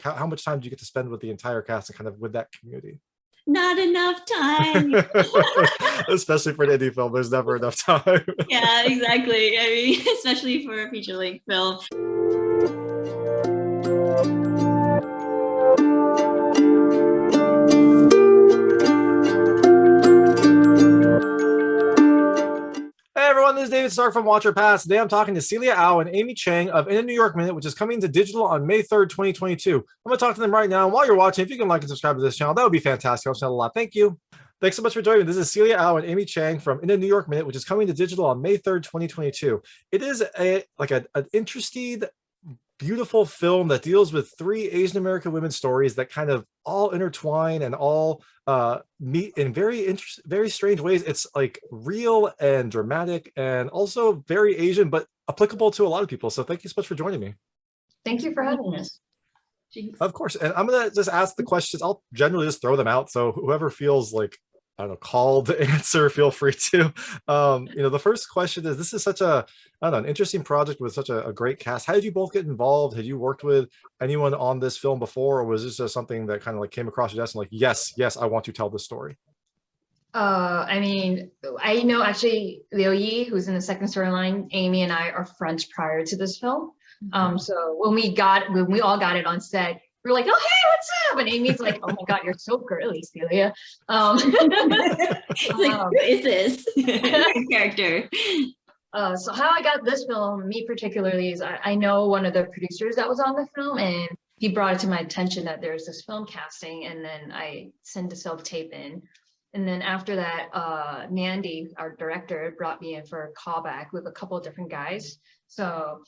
how much time do you get to spend with the entire cast and kind of with that community? Not enough time. Especially for an indie film, there's never enough time. Yeah, exactly. I mean, especially for a feature-length film. Hey everyone, this is David Stark from Watcher Pass. Today I'm talking to Celia Au and Amy Chang of In a New York Minute, which is coming to digital on May 3rd, 2022. I'm going to talk to them right now. And while you're watching, if you can like and subscribe to this channel, that would be fantastic. Helps out a lot. Thank you. Thanks so much for joining me. This is Celia Au and Amy Chang from In a New York Minute, which is coming to digital on May 3rd, 2022. It is an interesting, beautiful film that deals with three Asian American women's stories that kind of all intertwine and all meet in very strange ways. It's like real and dramatic and also very Asian, but applicable to a lot of people. So thank you so much for joining me. Thank you for having us. Of course. And I'm gonna just ask the questions. I'll generally just throw them out. So whoever feels like, I don't know, called to answer, feel free to. The first question is, this is such a, I don't know, an interesting project with such a great cast. How did you both get involved? Had you worked with anyone on this film before, or was this just something that kind of like came across your desk and like, yes, I want to tell this story? I mean, I know actually Liu Yi, who's in the second storyline. Amy and I are friends prior to this film. So when we all got it on set, we were like, oh, hey, what's up? And Amy's like, oh my God, you're so girly, Celia. Like, who is this character? So how I got this film, me particularly, is I know one of the producers that was on the film, and he brought it to my attention that there's this film casting, and then I sent a self-tape in. And then after that, Mandy, our director, brought me in for a callback with a couple of different guys. So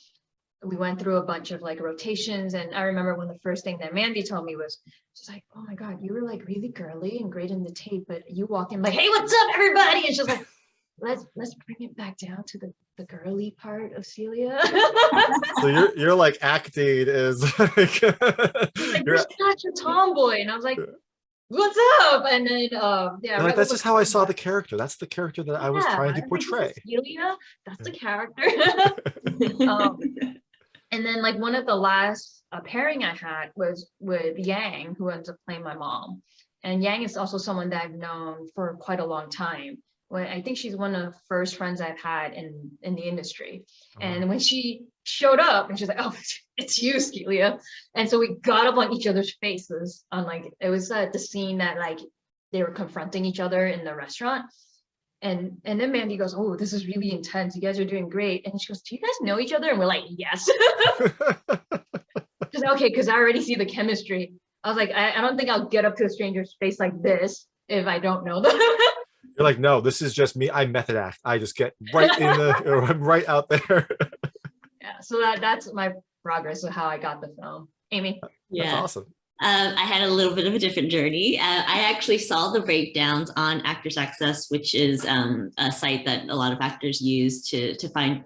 we went through a bunch of like rotations, and I remember when the first thing that Mandy told me was, she's like, oh my God, you were like really girly and great in the tape, but you walk in like, hey, what's up, everybody? And she's like, let's bring it back down to the girly part of Celia. So you're like acting is like, you're such a tomboy. And I was like, what's up? And then yeah, like, that's just how I saw the character. That's the character that I was trying to portray. Celia, that's the character. And then like one of the last pairing I had was with Yang, who ends up playing my mom. And Yang is also someone that I've known for quite a long time. When I think she's one of the first friends I've had in the industry. And when she showed up, and she's like, oh, it's you, Celia. And so we got up on each other's faces on like, it was the scene that like they were confronting each other in the restaurant. And then Mandy goes, oh, this is really intense. You guys are doing great. And she goes, do you guys know each other? And we're like, yes. She's like, okay, because I already see the chemistry. I was like, I don't think I'll get up to a stranger's face like this if I don't know them. You're like, no, this is just me. I method act. I just get right in the right out there. Yeah, so that's my progress of how I got the film. Amy? Yeah, that's awesome. I had a little bit of a different journey. I actually saw the breakdowns on Actors Access, which is a site that a lot of actors use to find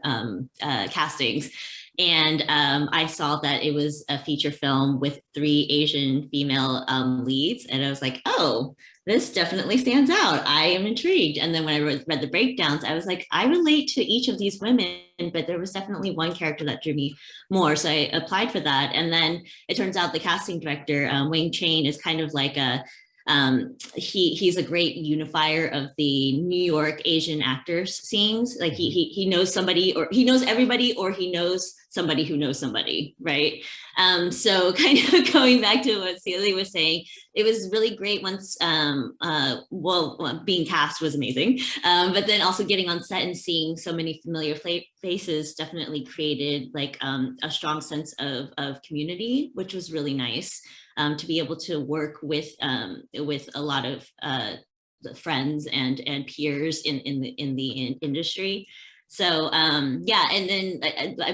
castings. And I saw that it was a feature film with 3 Asian female leads. And I was like, oh, this definitely stands out. I am intrigued. And then when I read the breakdowns, I was like, I relate to each of these women, but there was definitely one character that drew me more. So I applied for that. And then it turns out the casting director, Wang Chen, is kind of like a, he's a great unifier of the New York Asian actors scenes. Like he knows somebody, or he knows everybody, or he knows somebody who knows somebody, right? So kind of going back to what Celia was saying, it was really great once, being cast was amazing, but then also getting on set and seeing so many familiar faces definitely created like a strong sense of community, which was really nice. To be able to work with a lot of friends and peers in the industry. So yeah, and then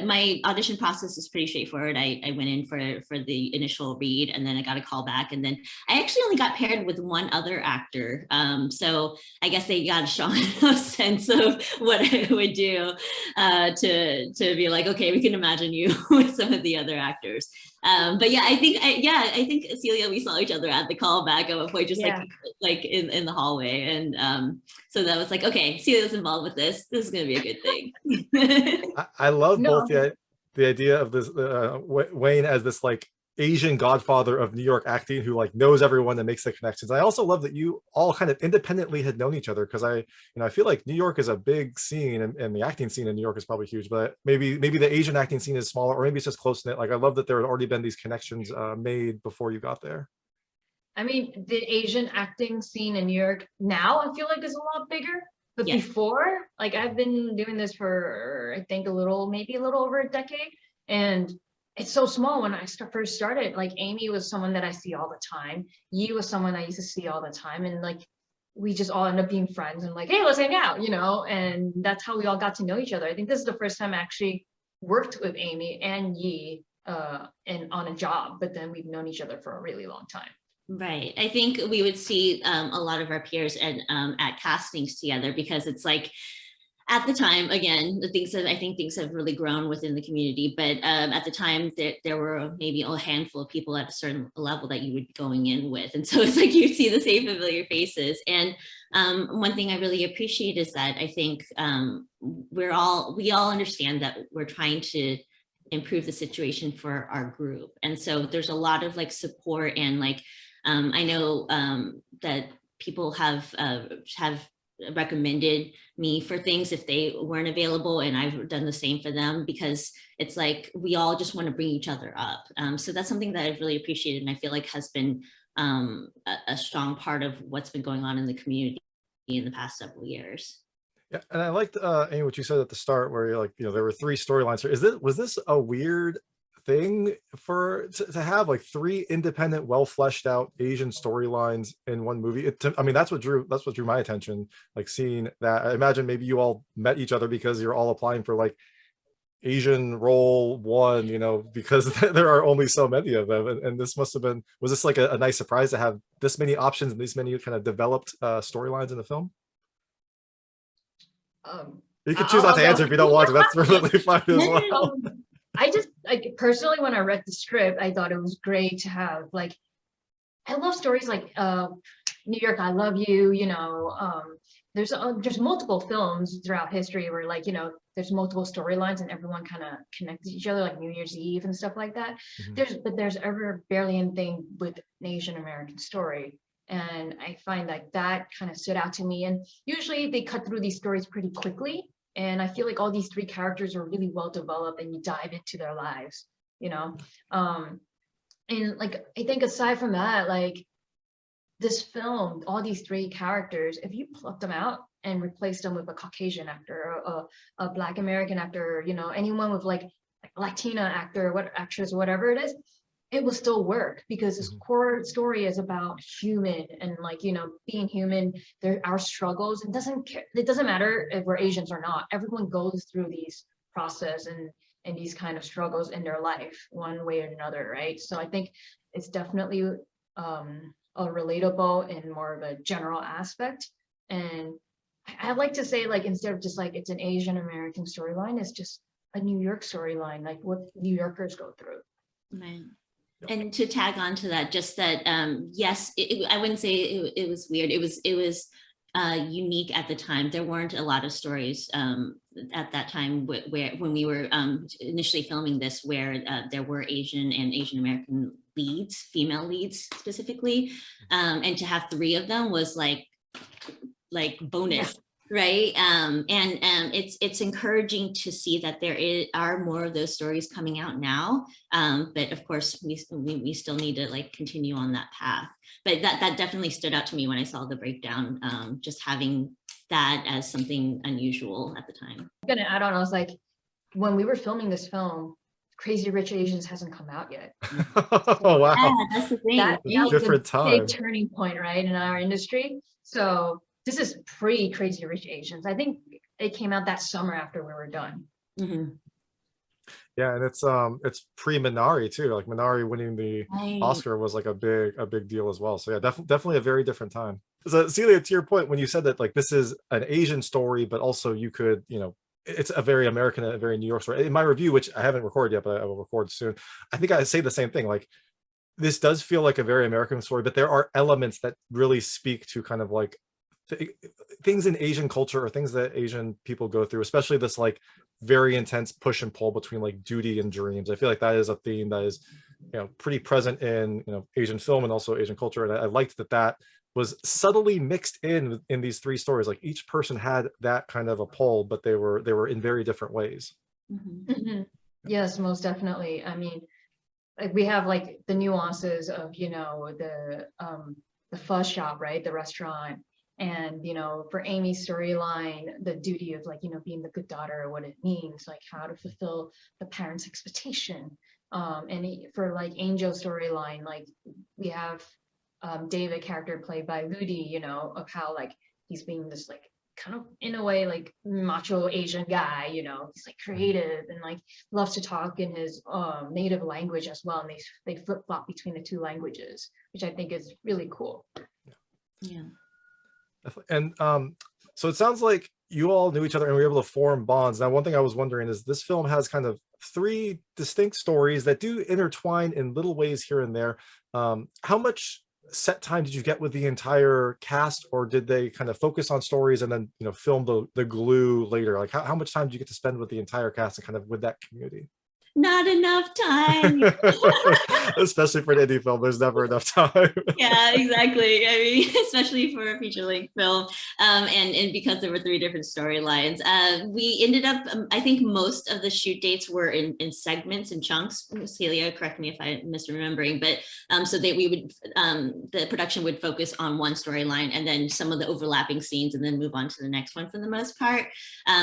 my audition process is pretty straightforward. I went in for the initial read, and then I got a call back, and then I actually only got paired with one other actor. So I guess they got a strong enough sense of what I would do to be like, okay, we can imagine you with some of the other actors. But yeah, I think Celia, we saw each other at the callback at a point, just like in the hallway, and so that was like, okay, Celia's involved with this. This is gonna be a good thing. I love both the idea of this Wayne as this like Asian godfather of New York acting who like knows everyone and makes the connections. I also love that you all kind of independently had known each other, because I feel like New York is a big scene, and the acting scene in New York is probably huge, but maybe the Asian acting scene is smaller, or maybe it's just close knit. Like I love that there had already been these connections made before you got there. I mean, the Asian acting scene in New York now, I feel like is a lot bigger. But Yes. before, like I've been doing this for I think maybe a little over a decade, and it's so small. When I first started, like Amy was someone that I see all the time. Yi was someone I used to see all the time, and like we just all end up being friends and like, hey, let's hang out, you know. And that's how we all got to know each other. I think this is the first time I actually worked with Amy and Yi and on a job, but then we've known each other for a really long time. Right. I think we would see a lot of our peers at castings together, because it's like at the time, again, I think things have really grown within the community, but at the time there were maybe a handful of people at a certain level that you would be going in with. And so it's like you see the same familiar faces. And one thing I really appreciate is that I think we all understand that we're trying to improve the situation for our group. And so there's a lot of like support, and like I know that people have recommended me for things if they weren't available, and I've done the same for them, because it's like we all just want to bring each other up. So that's something that I've really appreciated, and I feel like has been a strong part of what's been going on in the community in the past several years. Yeah, and I liked Amy, what you said at the start, where you're like, there were 3 storylines. Was this a weird thing to have like 3 independent, well fleshed out Asian storylines in one movie? I mean, that's what drew my attention. Like seeing that, I imagine maybe you all met each other because you're all applying for like Asian role 1, because there are only so many of them, and this must have been, was this like a nice surprise to have this many options and these many kind of developed storylines in the film? You can choose not to answer if you don't want to. That's really fine as well. I just like personally, when I read the script, I thought it was great to have like, I love stories like New York, I Love You. There's multiple films throughout history where like there's multiple storylines and everyone kind of connects to each other, like New Year's Eve and stuff like that. Mm-hmm. There's ever barely anything with an Asian American story. And I find like that kind of stood out to me. And usually they cut through these stories pretty quickly. And I feel like all these 3 characters are really well developed, and you dive into their lives, And like, I think aside from that, like this film, all these 3 characters, if you pluck them out and replace them with a Caucasian actor, or a Black American actor, anyone with like Latina actor, actress, whatever it is, it will still work, because this core story is about human and like being human. Our struggles. It doesn't matter if we're Asians or not. Everyone goes through these process and these kind of struggles in their life, one way or another, right? So I think it's definitely a relatable and more of a general aspect. And I like to say, like, instead of just like it's an Asian American storyline, it's just a New York storyline, like what New Yorkers go through. Right. And to tag on to that, just that, yes, I wouldn't say it was weird. It was unique at the time. There weren't a lot of stories at that time when we were initially filming this, where there were Asian and Asian American leads, female leads specifically, and to have 3 of them was like bonus. Yeah. Right. And it's encouraging to see that there are more of those stories coming out now. But of course, we still need to like continue on that path. But that definitely stood out to me when I saw the breakdown, just having that as something unusual at the time. I'm going to add on, I was like, when we were filming this film, Crazy Rich Asians hasn't come out yet. Oh, wow. Yeah, that's the thing. That was different a time. big turning point, right, in our industry. So this is pre Crazy Rich Asians. I think it came out that summer after we were done. Mm-hmm. Yeah, and it's pre Minari too. Like Minari winning the Oscar was like a big deal as well. So yeah, definitely a very different time. So Celia, to your point, when you said that like this is an Asian story, but also you could, it's a very American, a very New York story. In my review, which I haven't recorded yet, but I will record soon, I think I say the same thing. Like this does feel like a very American story, but there are elements that really speak to kind of like things in Asian culture or things that Asian people go through, especially this like very intense push and pull between like duty and dreams. I feel like that is a theme that is, pretty present in, Asian film and also Asian culture. And I liked that was subtly mixed in these three stories. Like each person had that kind of a pull, but they were in very different ways. Yes, most definitely. I mean, like we have like the nuances of, the pho shop, right? The restaurant. And, for Amy's storyline, the duty of like, being the good daughter, what it means, like how to fulfill the parents' expectation. For like Angel's storyline, like we have David character played by Ludi, of how like he's being this like kind of in a way like macho Asian guy, he's like creative and like loves to talk in his native language as well. And they flip-flop between the two languages, which I think is really cool. Yeah. And so it sounds like you all knew each other and were able to form bonds. Now, one thing I was wondering is this film has kind of three distinct stories that do intertwine in little ways here and there. How much set time did you get with the entire cast, or did they kind of focus on stories and then film the glue later? Like how much time did you get to spend with the entire cast and kind of with that community? Not enough time. Especially for an indie film, there's never enough time. Yeah, exactly. I mean, especially for a feature-length film, and because there were three different storylines, we ended up. I think most of the shoot dates were in segments and chunks. Celia, correct me if I'm misremembering, but so that we would the production would focus on one storyline and then some of the overlapping scenes, and then move on to the next one for the most part.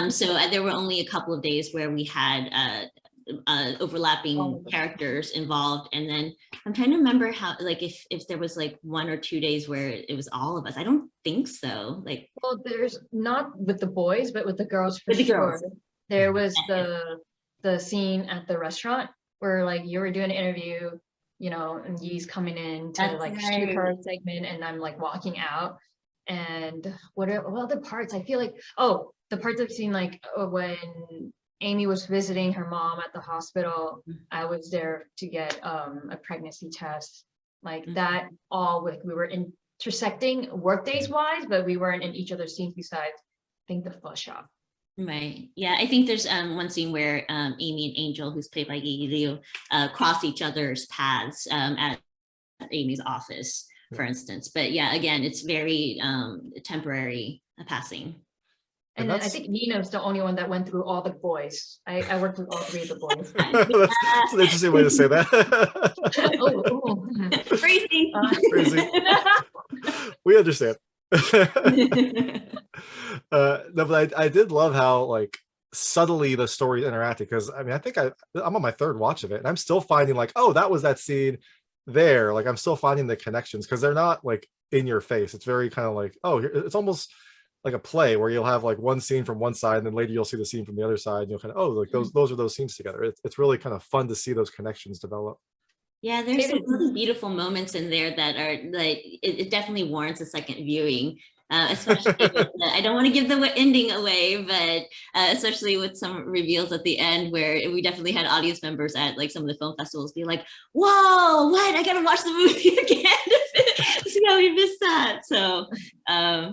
So there were only a couple of days where we had overlapping characters involved, and then I'm trying to remember how, like, if there was like 1 or 2 days where it was all of us. I don't think so. Like, well, there's not with the boys, but with the girls for with the sure. girls. There was the scene at the restaurant where like you were doing an interview, and Yee's coming in to That's like right. shoot her segment, and I'm like walking out. And what other parts? I feel like, the parts I've seen, like when Amy was visiting her mom at the hospital, I was there to get a pregnancy test. Like that, all like we were intersecting work days wise, but we weren't in each other's scenes besides, I think, the pho shop. Right. Yeah, I think there's one scene where Amy and Angel, who's played by Yi Liu, cross each other's paths at Amy's office, for instance. But yeah, again, it's very temporary passing. And then I think Nina's the only one that went through all the boys. I worked with all three of the boys. That's an interesting way to say that. Crazy. Crazy. We understand. No, but I did love how like subtly the story interacted, because I mean I think I'm on my third watch of it and I'm still finding like, oh, that was that scene there. Like I'm still finding the connections because they're not like in your face. It's very kind of like, oh, it's almost like a play where you'll have like one scene from one side and then later you'll see the scene from the other side and you'll kind of, oh, like those are those scenes together. It's really kind of fun to see those connections develop. Yeah, there's some really beautiful moments in there that are like, it definitely warrants a second viewing. Especially with I don't want to give the ending away, but especially with some reveals at the end where we definitely had audience members at like some of the film festivals be like, whoa, what? I gotta watch the movie again. See how we missed that. So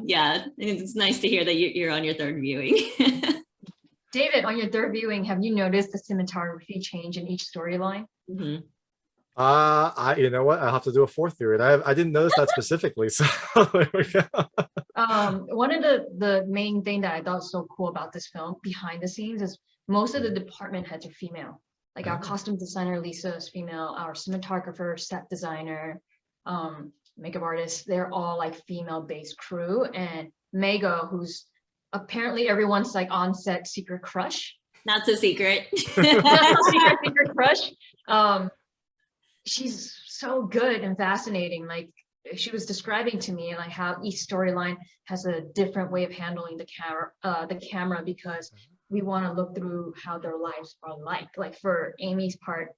yeah, it's nice to hear that you're on your third viewing. David, on your third viewing, have you noticed the cinematography change in each storyline? Mm-hmm. You know what? I'll have to do a fourth viewing. I didn't notice that specifically. So there we go. One of the main thing that I thought was so cool about this film behind the scenes is most of the department heads are female. Like our costume designer Lisa is female, our cinematographer, set designer, makeup artist, they're all like female-based crew. And Mego, who's apparently everyone's like on-set secret crush. Not so secret. secret crush. She's so good and fascinating. Like she was describing to me like how each storyline has a different way of handling the camera because we want to look through how their lives are like. Like for Amy's part,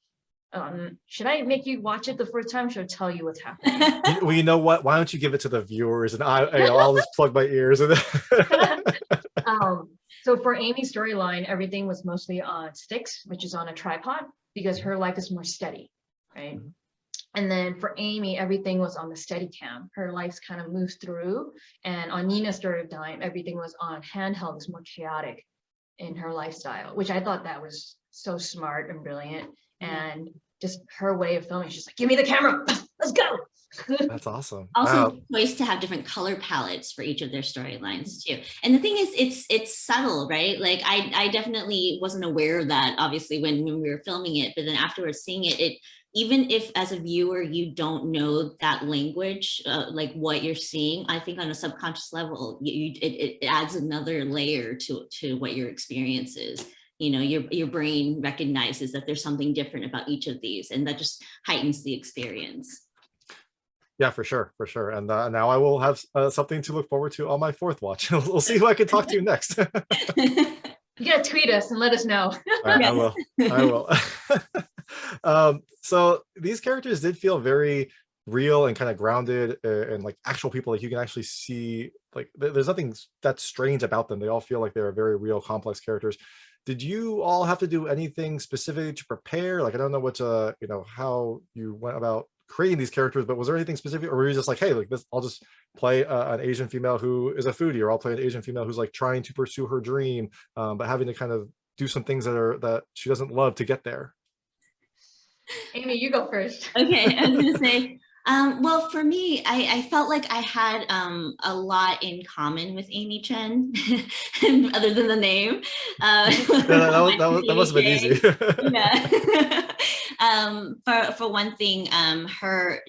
should I make you watch it the first time? Should I tell you what's happening? Well, you know what? Why don't you give it to the viewers and I'll just plug my ears. And so for Amy's storyline, everything was mostly on sticks, which is on a tripod because her life is more steady. Right. And then for Amy, everything was on the Steadicam. Her lights kind of moves through. And on Nina's story of time, everything was on handheld. It was more chaotic in her lifestyle, which I thought that was so smart and brilliant. And just her way of filming, she's like, give me the camera, let's go. That's awesome. Also, Wow. choice to have different color palettes for each of their storylines too. And the thing is, it's subtle, right? Like I definitely wasn't aware of that, obviously, when we were filming it, but then afterwards seeing it, even if as a viewer you don't know that language, like what you're seeing, I think on a subconscious level, it adds another layer to what your experience is. You know, your brain recognizes that there's something different about each of these, and that just heightens the experience. Yeah, for sure, for sure. And now I will have something to look forward to on my fourth watch. We'll see who I can talk to next. You gotta tweet us and let us know. All right, I will. I will. So these characters did feel very real and kind of grounded and like actual people. Like you can actually see, like there's nothing that's strange about them. They all feel like they're very real, complex characters. Did you all have to do anything specific to prepare? Like I don't know what you know, how you went about creating these characters, but was there anything specific, or were you just like, hey, like this, I'll just play an Asian female who is a foodie, or I'll play an Asian female who's like trying to pursue her dream, but having to kind of do some things that she doesn't love to get there? Amy, you go first. Okay, I was gonna say, well, for me, I felt like I had a lot in common with Amy Chen, other than the name. Yeah, that must have been easy. Yeah. For one thing,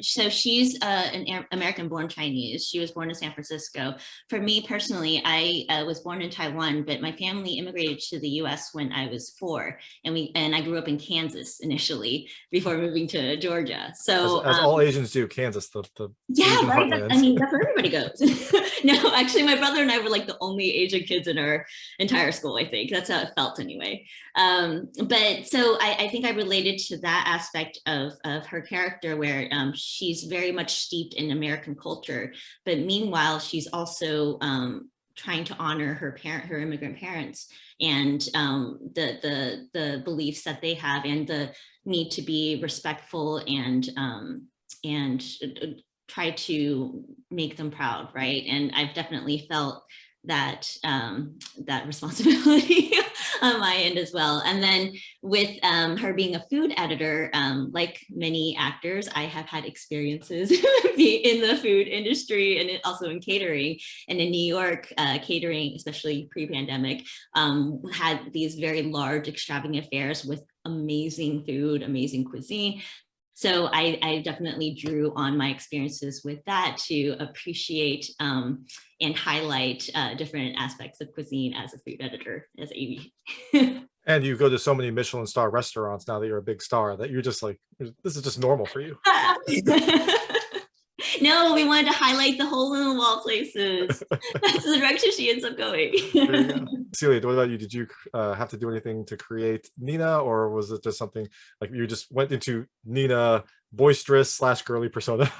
so she's an American-born Chinese. She was born in San Francisco. For me personally, I was born in Taiwan, but my family immigrated to the U.S. when I was 4, and I grew up in Kansas initially before moving to Georgia. So as all Asians do, Kansas, the yeah, Asian right. heartland. I mean, that's where everybody goes. No, actually, my brother and I were like the only Asian kids in our entire school. I think that's how it felt anyway. But so I think I related to that aspect of her character, where she's very much steeped in American culture, but meanwhile she's also trying to honor her immigrant parents, and the beliefs that they have, and the need to be respectful and try to make them proud, right? And I've definitely felt that that responsibility on my end as well. And then with her being a food editor, like many actors, I have had experiences in the food industry, and also in catering. And in New York, catering, especially pre-pandemic, had these very large, extravagant fairs with amazing food, amazing cuisine. So I definitely drew on my experiences with that to appreciate and highlight different aspects of cuisine as a food editor, as Amy. And you go to so many Michelin star restaurants now that you're a big star, that you're just like, this is just normal for you. No, we wanted to highlight the hole in the wall places. That's the direction she ends up going. Celia, what about you? Did you have to do anything to create Nina, or was it just something like you just went into Nina boisterous / girly persona?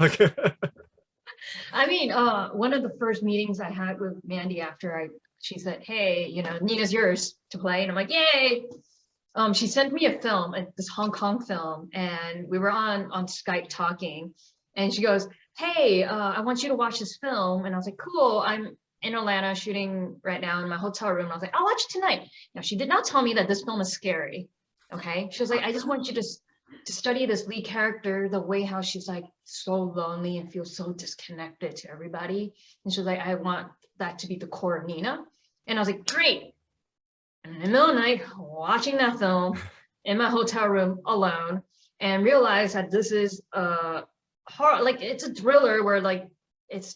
I mean, one of the first meetings I had with Mandy after she said, hey, you know, Nina's yours to play. And I'm like, yay. She sent me a film, this Hong Kong film, and we were on Skype talking, and she goes, hey, I want you to watch this film. And I was like, cool, I'm in Atlanta shooting right now in my hotel room. And I was like, I'll watch it tonight. Now, she did not tell me that this film is scary. Okay. She was like, I just want you to study this lead character, the way how she's like so lonely and feels so disconnected to everybody. And she was like, I want that to be the core of Nina. And I was like, great. And in the middle of the night, watching that film in my hotel room alone, and realized that this is horror, like it's a thriller where like it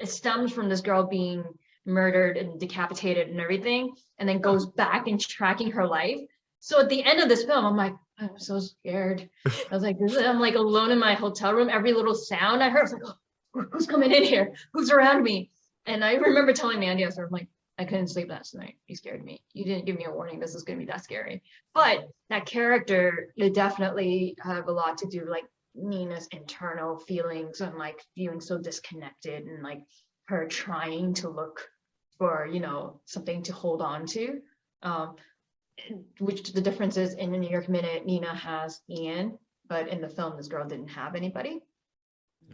stems from this girl being murdered and decapitated and everything, and then goes back and tracking her life. So at the end of this film, I'm like, I'm so scared. I was like, I'm like alone in my hotel room. Every little sound I heard, I was like, oh, who's coming in here? Who's around me? And I remember telling Mandy, I was sort of like, I couldn't sleep last night. You scared me. You didn't give me a warning. This is going to be that scary. But that character, it definitely have a lot to do, like Nina's internal feelings and like feeling so disconnected, and like her trying to look for, you know, something to hold on to. Which the difference is in the New York Minute, Nina has Ian, but in the film, this girl didn't have anybody.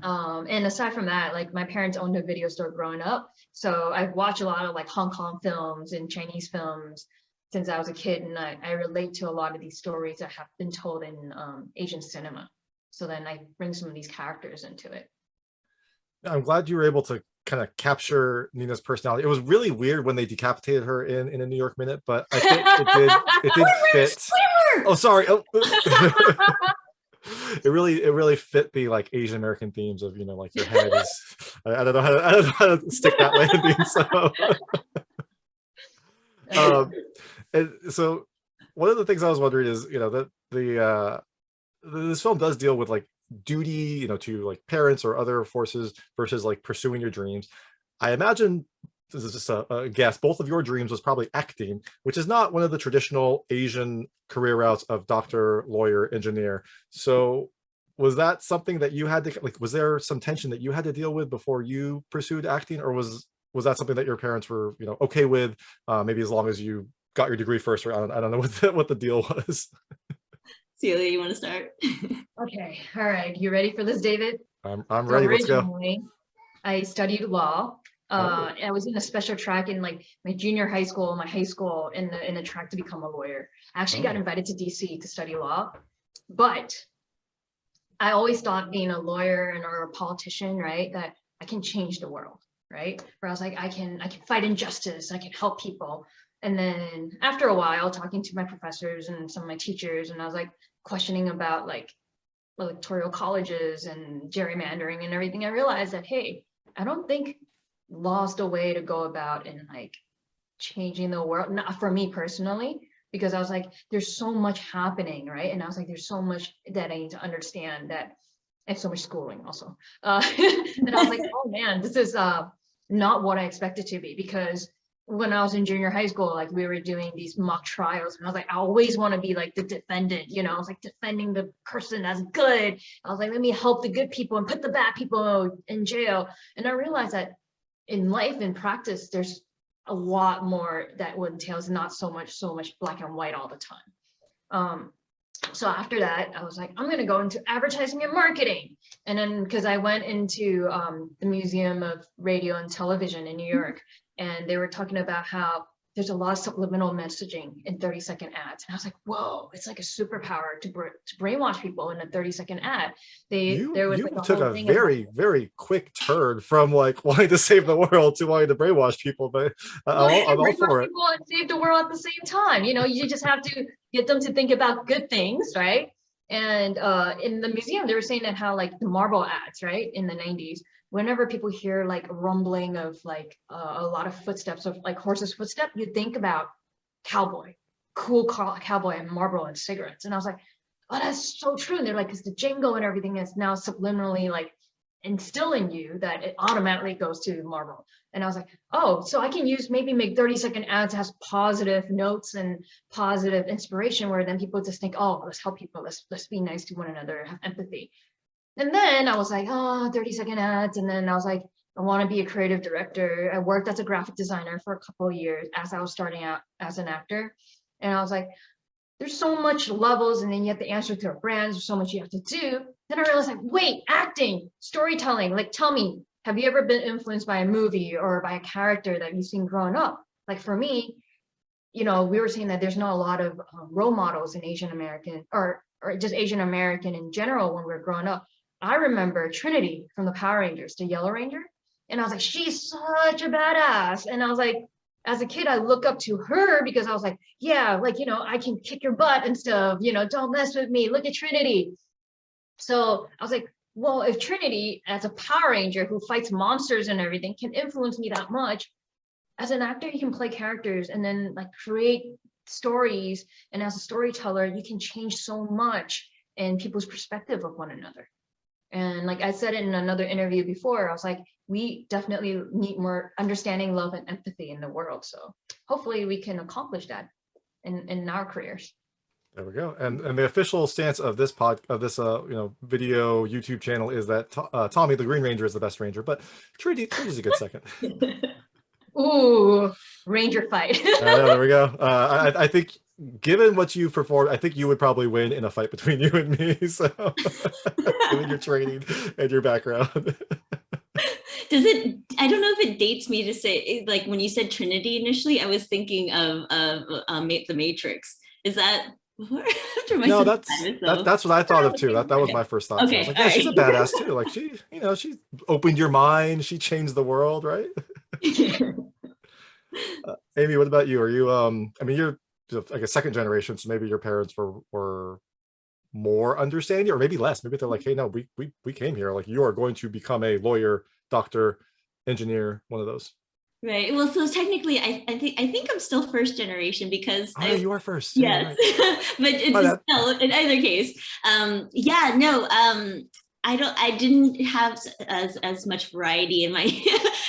And aside from that, like my parents owned a video store growing up. So I've watched a lot of like Hong Kong films and Chinese films since I was a kid. And I relate to a lot of these stories that have been told in Asian cinema. So then I bring some of these characters into it. I'm glad you were able to kind of capture Nina's personality. It was really weird when they decapitated her in a New York Minute, but I think it did fit. Oh, sorry. Oh. It really fit the like Asian American themes of, you know, like your head is I don't know how to stick that landing. So and so one of the things I was wondering is, you know, that this film does deal with like duty, you know, to like parents or other forces versus like pursuing your dreams. I imagine, this is just a guess, both of your dreams was probably acting, which is not one of the traditional Asian career routes of doctor, lawyer, engineer. So was that something that you had to, like, was there some tension that you had to deal with before you pursued acting, or was that something that your parents were, you know, okay with, maybe as long as you got your degree first, or I don't know what the deal was? Celia, you want to start? Okay, all right, you ready for this, David? I'm So ready. Let's go. originally, I studied law. Oh. I was in a special track in like my junior high school, my high school, in the track to become a lawyer. I actually got invited to DC to study law, but I always thought being a lawyer and or a politician, right, that I can change the world, right? Where I was like, I can fight injustice, I can help people. And then after a while, talking to my professors and some of my teachers, and I was like questioning about like electoral colleges and gerrymandering and everything, I realized that, hey, I don't think law's the way to go about in like changing the world, not for me personally, because I was like, there's so much happening, right? And I was like, there's so much that I need to understand, that I have so much schooling also. And I was like, oh man, this is not what I expected to be, because when I was in junior high school, like we were doing these mock trials, and I was like, I always want to be like the defendant, you know, I was like defending the person that's good. I was like, let me help the good people and put the bad people in jail. And I realized that in life, in practice, there's a lot more that would entails, not so much black and white all the time. So after that, I was like, I'm going to go into advertising and marketing. And then because I went into the Museum of Radio and Television in New York, and they were talking about how there's a lot of subliminal messaging in 30-second ads. And I was like, whoa, it's like a superpower to brainwash people in a 30-second ad. There was like a took whole a thing very quick turn from like wanting to save the world to wanting to brainwash people, but I'm all for it. People and save the world at the same time. You know, you just have to get them to think about good things, right? And in the museum, they were saying that how like the Marlboro ads, right, in the 90s, whenever people hear like rumbling of like a lot of footsteps of like horses' footsteps, you think about cowboy, cool cowboy and Marlboro and cigarettes. And I was like, oh, that's so true. And they're like, because the jingle and everything is now subliminally like instill in you that it automatically goes to Marlboro. And I was like, oh, so I can maybe make 30-second ads has positive notes and positive inspiration, where then people just think, oh, let's help people, let's be nice to one another, have empathy. And then I was like, oh, 30-second ads. And then I was like, I want to be a creative director. I worked as a graphic designer for a couple of years as I was starting out as an actor. And I was like, there's so much levels, and then you have to answer to our brands, there's so much you have to do. Then I realized, like, wait, acting, storytelling, like, tell me, have you ever been influenced by a movie or by a character that you've seen growing up? Like for me, you know, we were saying that there's not a lot of role models in Asian American or just Asian American in general when we were growing up. I remember Trinity from the Power Rangers, the Yellow Ranger. And I was like, she's such a badass. And I was like, as a kid, I look up to her because I was like, yeah, like, you know, I can kick your butt and stuff, you know, don't mess with me. Look at Trinity. So I was like, well, if Trinity as a Power Ranger who fights monsters and everything can influence me that much, as an actor, you can play characters and then like create stories. And as a storyteller, you can change so much in people's perspective of one another. And like I said in another interview before, I was like, we definitely need more understanding, love, and empathy in the world. So hopefully we can accomplish that in our careers. There we go. And the official stance of this video YouTube channel is that Tommy the Green Ranger is the best Ranger, but Trinity's a good second. Ooh, Ranger fight. There we go. I think given what you've performed, I think you would probably win in a fight between you and me. So, given your training and your background. Does it? I don't know if it dates me to say, like when you said Trinity initially, I was thinking of the Matrix. Is that before? After my No, so. that's what I thought of too. That was my first thought too. I was Okay, like, yeah, all she's a right. badass too. Like she, she opened your mind. She changed the world, right? Amy, what about you? Are you I mean, you're like a second generation, so maybe your parents were more understanding, or maybe less. Maybe they're like, hey, no, we came here. Like you are going to become a lawyer, doctor, engineer, one of those. Right. Well, so technically, I think I'm still first generation because Oh, yeah, you are first. Yeah, yes, right. but it's still in either case. Yeah, no. I didn't have as much variety in my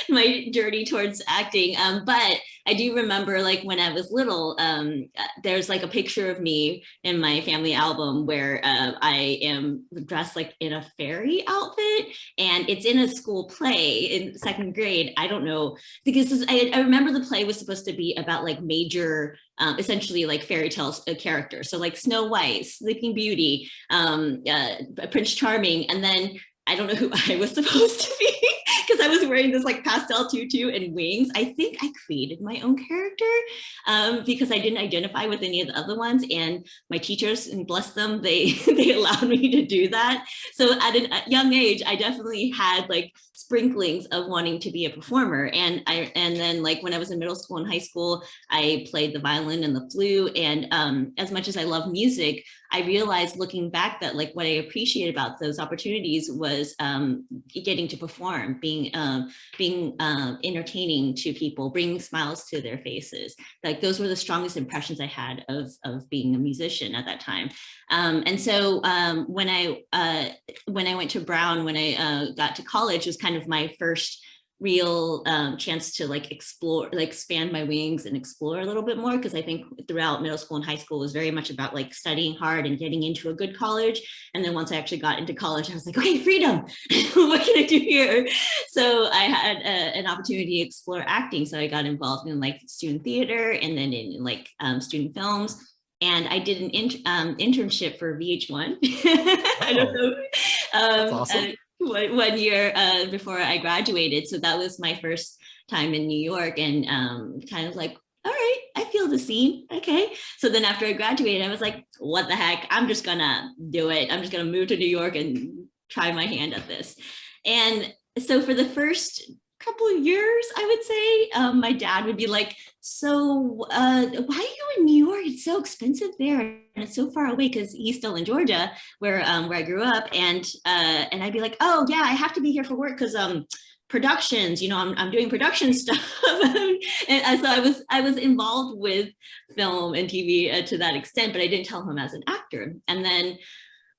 my journey towards acting. But I do remember like when I was little, there's like a picture of me in my family album where I am dressed like in a fairy outfit, and it's in a school play in second grade. I don't know because I remember the play was supposed to be about like major essentially like fairy tale characters. So like Snow White, Sleeping Beauty, Prince Charming, and then I don't know who I was supposed to be because I was wearing this like pastel tutu and wings. I think I created my own character because I didn't identify with any of the other ones, and my teachers, and bless them, they they allowed me to do that. So at a young age, I definitely had like sprinklings of wanting to be a performer, and then like when I was in middle school and high school, I played the violin and the flute, and as much as I love music, I realized looking back that like what I appreciated about those opportunities was getting to perform, being entertaining to people, bringing smiles to their faces. Like those were the strongest impressions I had of being a musician at that time. And so when I went to Brown, when I got to college, was kind of my first real chance to like explore, like expand my wings and explore a little bit more, because I think throughout middle school and high school was very much about like studying hard and getting into a good college. And then once I actually got into college, I was like, okay, freedom. What can I do here? So I had an opportunity to explore acting. So I got involved in like student theater and then in like student films. And I did an internship for VH1. I don't know. That's awesome. 1 year before I graduated. So that was my first time in New York, and kind of like, all right, I feel the scene. Okay. So then after I graduated, I was like, what the heck? I'm just gonna do it. I'm just gonna move to New York and try my hand at this. And so for the first couple of years, I would say, my dad would be like, so why are you in New York? It's so expensive there and it's so far away, because he's still in Georgia where I grew up. And I'd be like, oh yeah, I have to be here for work because productions, I'm doing production stuff. And so I was involved with film and TV to that extent, but I didn't tell him as an actor. And then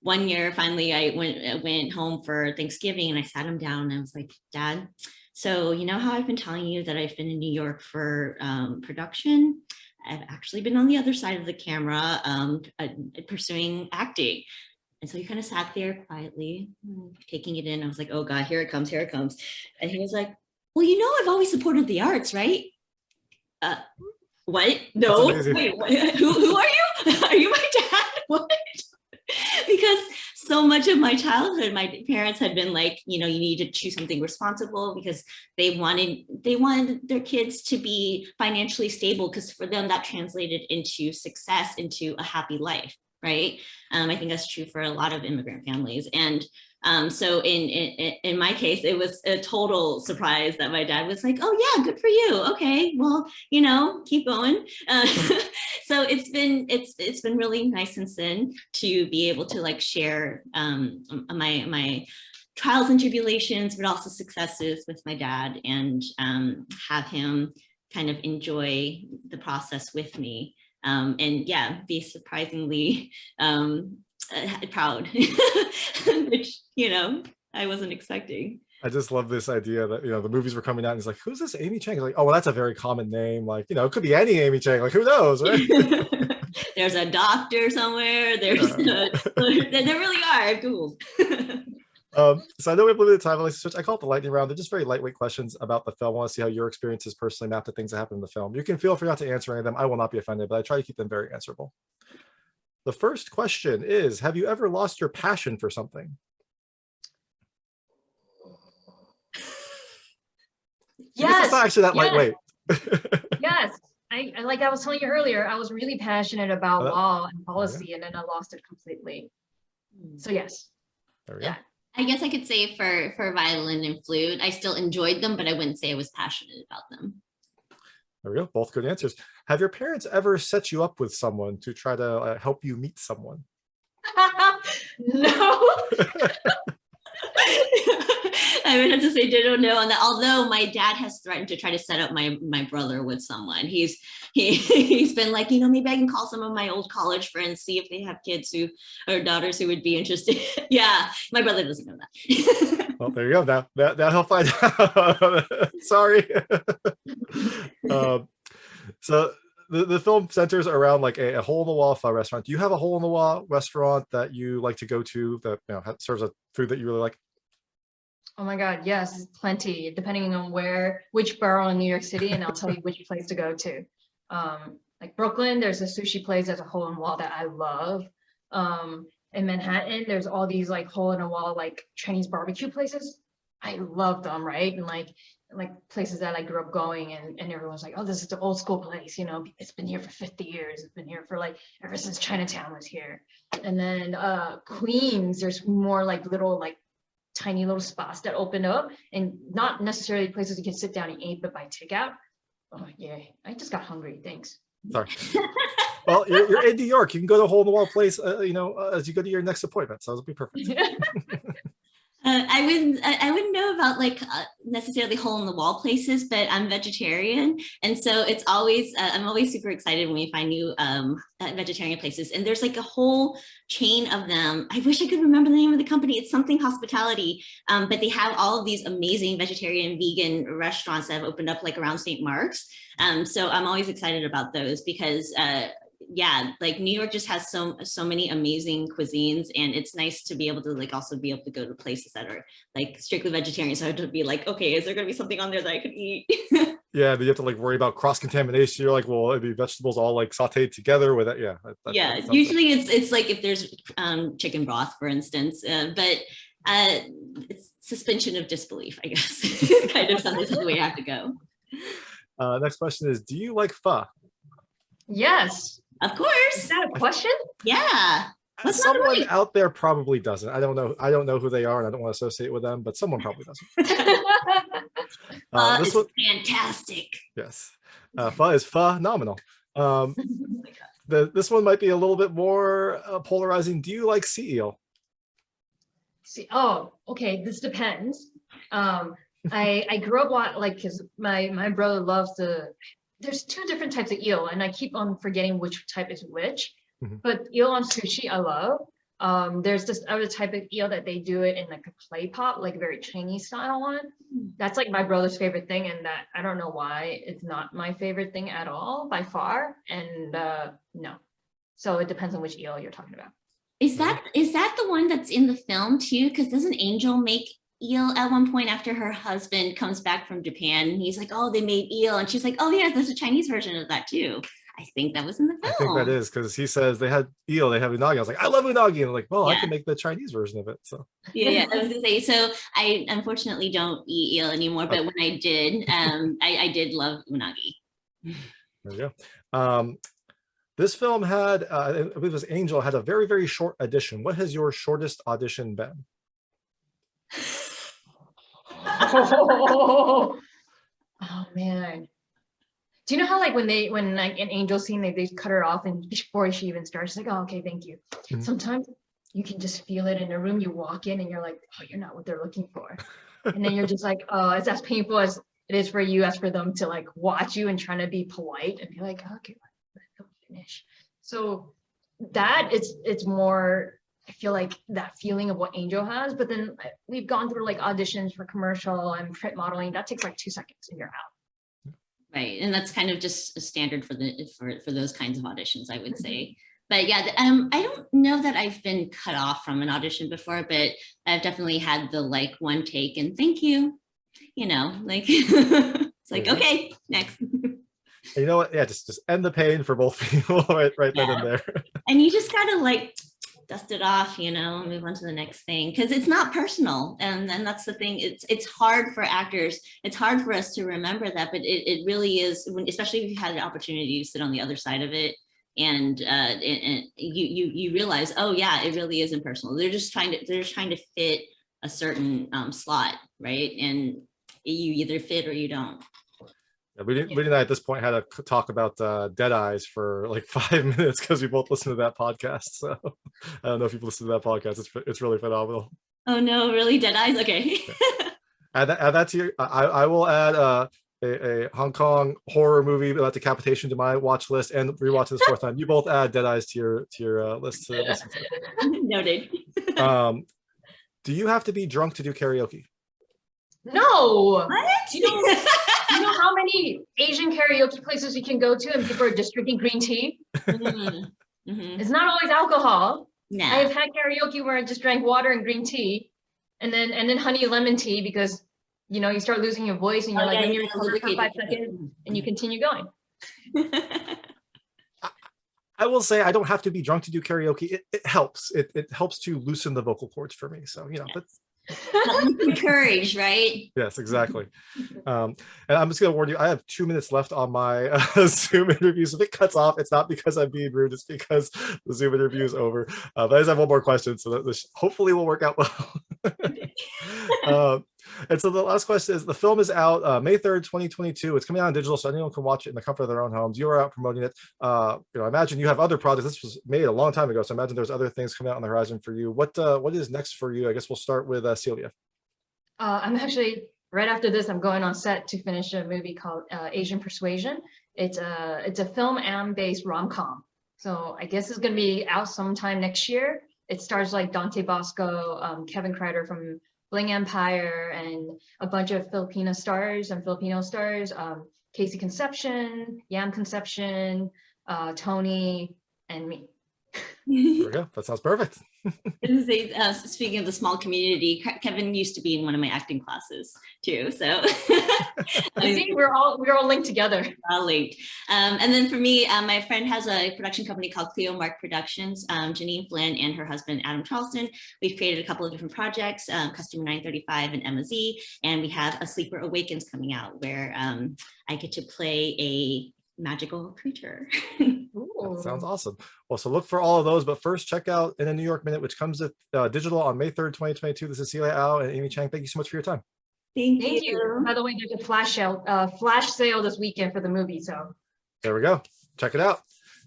1 year, finally, I went home for Thanksgiving, and I sat him down and I was like, Dad, so you know how I've been telling you that I've been in New York for production? I've actually been on the other side of the camera pursuing acting. And so he kind of sat there quietly, taking it in. I was like, oh God, here it comes, here it comes. And he was like, well, I've always supported the arts, right? What? No, wait, what? Who are you? Are you my dad? What? Because so much of my childhood, my parents had been like, you need to choose something responsible, because they wanted their kids to be financially stable, because for them that translated into success, into a happy life, right? I think that's true for a lot of immigrant families. And so in my case, it was a total surprise that my dad was like, oh yeah, good for you. Okay, well, keep going. So it's been really nice since then to be able to like share my trials and tribulations, but also successes with my dad, and have him kind of enjoy the process with me. And yeah, be surprisingly proud, which I wasn't expecting. I just love this idea that the movies were coming out and it's like, who's this Amy Chang? It's like, oh well, that's a very common name. Like, it could be any Amy Chang. Like, who knows, right? There's a doctor somewhere. There really are. Cool. So I know we have limited time. I like to switch. I call it the lightning round. They're just very lightweight questions about the film. I want to see how your experiences personally map to things that happen in the film. You can feel free not to answer any of them. I will not be offended, but I try to keep them very answerable. The first question is, have you ever lost your passion for something? Yes. It's not actually that lightweight. Yes. Like I was telling you earlier, I was really passionate about law and policy, and then I lost it completely. So yes. There we go. I guess I could say for violin and flute, I still enjoyed them, but I wouldn't say I was passionate about them. There we go. Both good answers. Have your parents ever set you up with someone to try to help you meet someone? No. I would have to say ditto no on that. Although my dad has threatened to try to set up my brother with someone. He's been like, maybe I can call some of my old college friends, see if they have kids or daughters who would be interested. Yeah, my brother doesn't know that. Well, there you go. Now he'll find out. Sorry. So the film centers around like a hole-in-the-wall pho restaurant. Do you have a hole-in-the-wall restaurant that you like to go to that serves a food that you really like? Oh my God, yes, plenty, depending on which borough in New York City, and I'll tell you which place to go to. Like Brooklyn, there's a sushi place that's a hole-in-the-wall that I love. In Manhattan, there's all these like hole-in-the-wall like Chinese barbecue places. I love them, right? And like places that I grew up going, and everyone's like, oh, this is the old school place, it's been here for 50 years. It's been here for like ever since Chinatown was here. And then Queens, there's more like little like tiny little spots that open up, and not necessarily places you can sit down and eat, but by takeout. Oh yeah, I just got hungry. Thanks. Sorry. Well, you're in New York. You can go to a hole-in-the-wall place, as you go to your next appointment. So it'll be perfect. I wouldn't know about like necessarily hole-in-the-wall places, but I'm vegetarian, and so it's always I'm always super excited when we find new vegetarian places. And there's like a whole chain of them. I wish I could remember the name of the company. It's something hospitality, but they have all of these amazing vegetarian, vegan restaurants that have opened up like around St. Mark's. So I'm always excited about those because like New York just has so many amazing cuisines, and it's nice to be able to like also be able to go to places that are like strictly vegetarian. So I have to be like, okay, is there gonna be something on there that I could eat? Yeah, but you have to like worry about cross-contamination. You're like, well, it'd be vegetables all like sauteed together with it. Yeah. Usually it's like if there's chicken broth, for instance, but it's suspension of disbelief, I guess. It's kind of something the way I have to go. Next question is, do you like pho? Yes. Of course. Is that a question? Yeah. Someone out there probably doesn't. I don't know who they are, and I don't want to associate with them, but someone probably doesn't. This is fantastic. Yes. Pho is phenomenal. This one might be a little bit more polarizing. Do you like sea eel? Oh, okay. This depends. I grew up because my brother loves there's two different types of eel, and I keep on forgetting which type is which. Mm-hmm. But eel on sushi, I love. There's this other type of eel that they do it in like a clay pot, like a very Chinese style one. That's like my brother's favorite thing, and that I don't know why it's not my favorite thing at all by far. And no, so it depends on which eel you're talking about. Is that the one that's in the film too? Because doesn't Angel make eel at one point after her husband comes back from Japan, and he's like, oh, they made eel, and she's like, oh yeah, there's a Chinese version of that too. I think that was in the film. I think that is, because he says they had eel, they have unagi. I was like, I love unagi, and I'm like, well, I can make the Chinese version of it. So yeah, I was gonna say, so I unfortunately don't eat eel anymore, but when I did, I did love unagi. There you go. This film had, I believe it was Angel, had a very, very short audition. What has your shortest audition been? Oh man. Do you know how like when like an Angel scene they cut her off and before she even starts, she's like, oh, okay, thank you. Mm-hmm. Sometimes you can just feel it in a room. You walk in and you're like, oh, you're not what they're looking for. And then you're just like, oh, it's as painful as it is for you as for them to like watch you and trying to be polite and be like, okay, let them finish. So that it's more, I feel like that feeling of what Angel has, but then we've gone through like auditions for commercial and print modeling. That takes like 2 seconds and you're out. Right, and that's kind of just a standard for those kinds of auditions, I would say. But yeah, I don't know that I've been cut off from an audition before, but I've definitely had the like one take and thank you, like it's like, okay, next. You know what? Yeah, just end the pain for both people right then and there. And you just gotta like dust it off, move on to the next thing, because it's not personal. And that's the thing. It's hard for actors. It's hard for us to remember that, but it really is, especially if you had the opportunity to sit on the other side of it. And you realize, oh yeah, it really is impersonal. They're just trying to fit a certain slot, right? And you either fit or you don't. Yeah, we didn't at this point had to talk about Dead Eyes for like 5 minutes because we both listened to that podcast. So I don't know if you've listened to that podcast. It's really phenomenal. Oh no, really? Dead Eyes? Okay. Add that to your. I will add a Hong Kong horror movie about decapitation to my watch list and rewatch this fourth time. You both add Dead Eyes to your list to listen to. Noted. Do you have to be drunk to do karaoke? No. What? You know how many Asian karaoke places you can go to and people are just drinking green tea? Mm-hmm. It's not always alcohol. No. I have had karaoke where I just drank water and green tea and then honey lemon tea because you start losing your voice and you're in your corner for 5 seconds and you continue going. I will say I don't have to be drunk to do karaoke. It helps. It helps to loosen the vocal cords for me. So, but encourage, right? Yes, exactly. And I'm just going to warn you, I have 2 minutes left on my Zoom interview. So if it cuts off, it's not because I'm being rude, it's because the Zoom interview is over. But I just have one more question. So that this hopefully will work out well. And so the last question is, the film is out May 3rd, 2022. It's coming out on digital, so anyone can watch it in the comfort of their own homes. You are out promoting it. I imagine you have other projects. This was made a long time ago, so I imagine there's other things coming out on the horizon for you. What is next for you? I guess we'll start with Celia. I'm actually, right after this, I'm going on set to finish a movie called Asian Persuasion. It's a film and-based rom-com. So I guess it's going to be out sometime next year. It stars like Dante Bosco, Kevin Kreider from Bling Empire, and a bunch of Filipino stars, Casey Conception, Yam Conception, Tony, and me. There we go. That sounds perfect. Speaking of the small community, Kevin used to be in one of my acting classes too. So I think we're all linked together. All linked. And then for me, my friend has a production company called Qiao Mark Productions. Janine Flynn and her husband Adam Charleston. We've created a couple of different projects, Customer 935 and Emma Z, and we have A Sleeper Awakens coming out where I get to play a magical creature. That sounds awesome. Well, so look for all of those, but first check out In a New York Minute, which comes digital on May 3rd, 2022. This is Celia Au and Amy Chang. Thank you so much for your time. Thank you. By the way, there's a flash sale this weekend for the movie, so there we go. Check it out.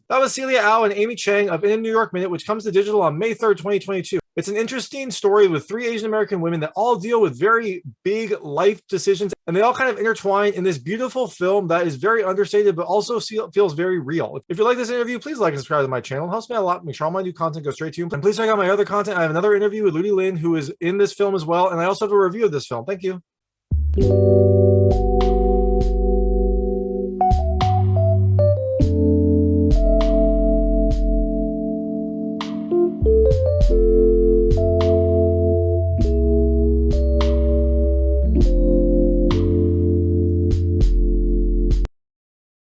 That was Celia Au and Amy Chang of In a New York Minute, which comes to digital on May 3rd, 2022. It's an interesting story with 3 Asian American women that all deal with very big life decisions, and they all kind of intertwine in this beautiful film that is very understated, but also feels very real. If you like this interview, please like and subscribe to my channel. It helps me out a lot. Make sure all my new content goes straight to you. And please check out my other content. I have another interview with Ludi Lin, who is in this film as well, and I also have a review of this film. Thank you.